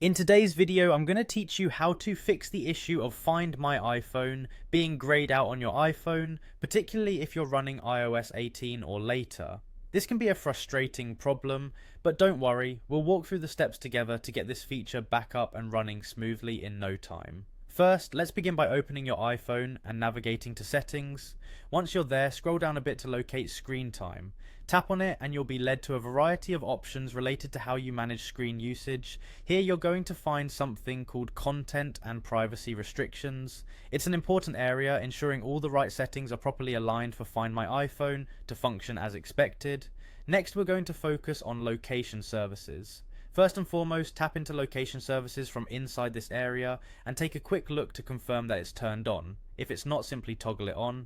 In today's video, I'm going to teach you how to fix the issue of Find My iPhone being grayed out on your iPhone, particularly if you're running iOS 18 or later. This can be a frustrating problem, but don't worry, we'll walk through the steps together to get this feature back up and running smoothly in no time. First, let's begin by opening your iPhone and navigating to Settings. Once you're there, scroll down a bit to locate Screen Time. Tap on it and you'll be led to a variety of options related to how you manage screen usage. Here you're going to find something called Content and Privacy Restrictions. It's an important area, ensuring all the right settings are properly aligned for Find My iPhone to function as expected. Next, we're going to focus on Location Services. First and foremost, tap into Location Services from inside this area and take a quick look to confirm that it's turned on. If it's not, simply toggle it on.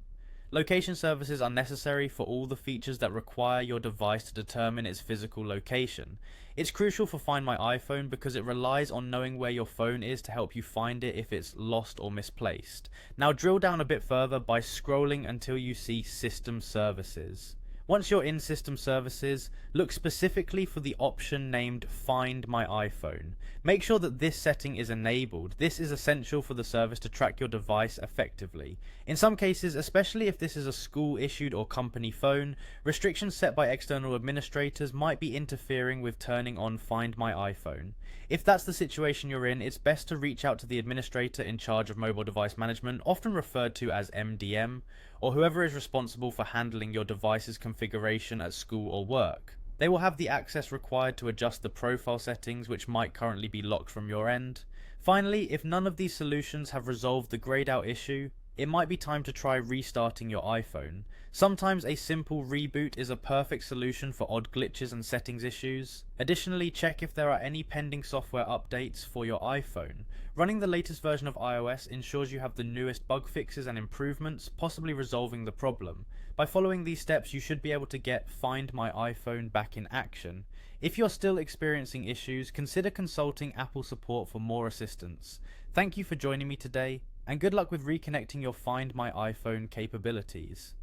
Location services are necessary for all the features that require your device to determine its physical location. It's crucial for Find My iPhone because it relies on knowing where your phone is to help you find it if it's lost or misplaced. Now drill down a bit further by scrolling until you see System Services. Once you're in System Services, look specifically for the option named Find My iPhone. Make sure that this setting is enabled. This is essential for the service to track your device effectively. In some cases, especially if this is a school-issued or company phone, restrictions set by external administrators might be interfering with turning on Find My iPhone. If that's the situation you're in, it's best to reach out to the administrator in charge of mobile device management, often referred to as MDM, or whoever is responsible for handling your device's configuration at school or work. They will have the access required to adjust the profile settings, which might currently be locked from your end. Finally, if none of these solutions have resolved the grayed out issue, it might be time to try restarting your iPhone. Sometimes a simple reboot is a perfect solution for odd glitches and settings issues. Additionally, check if there are any pending software updates for your iPhone. Running the latest version of iOS ensures you have the newest bug fixes and improvements, possibly resolving the problem. By following these steps, you should be able to get Find My iPhone back in action. If you're still experiencing issues, consider consulting Apple support for more assistance. Thank you for joining me today, and good luck with reconnecting your Find My iPhone capabilities.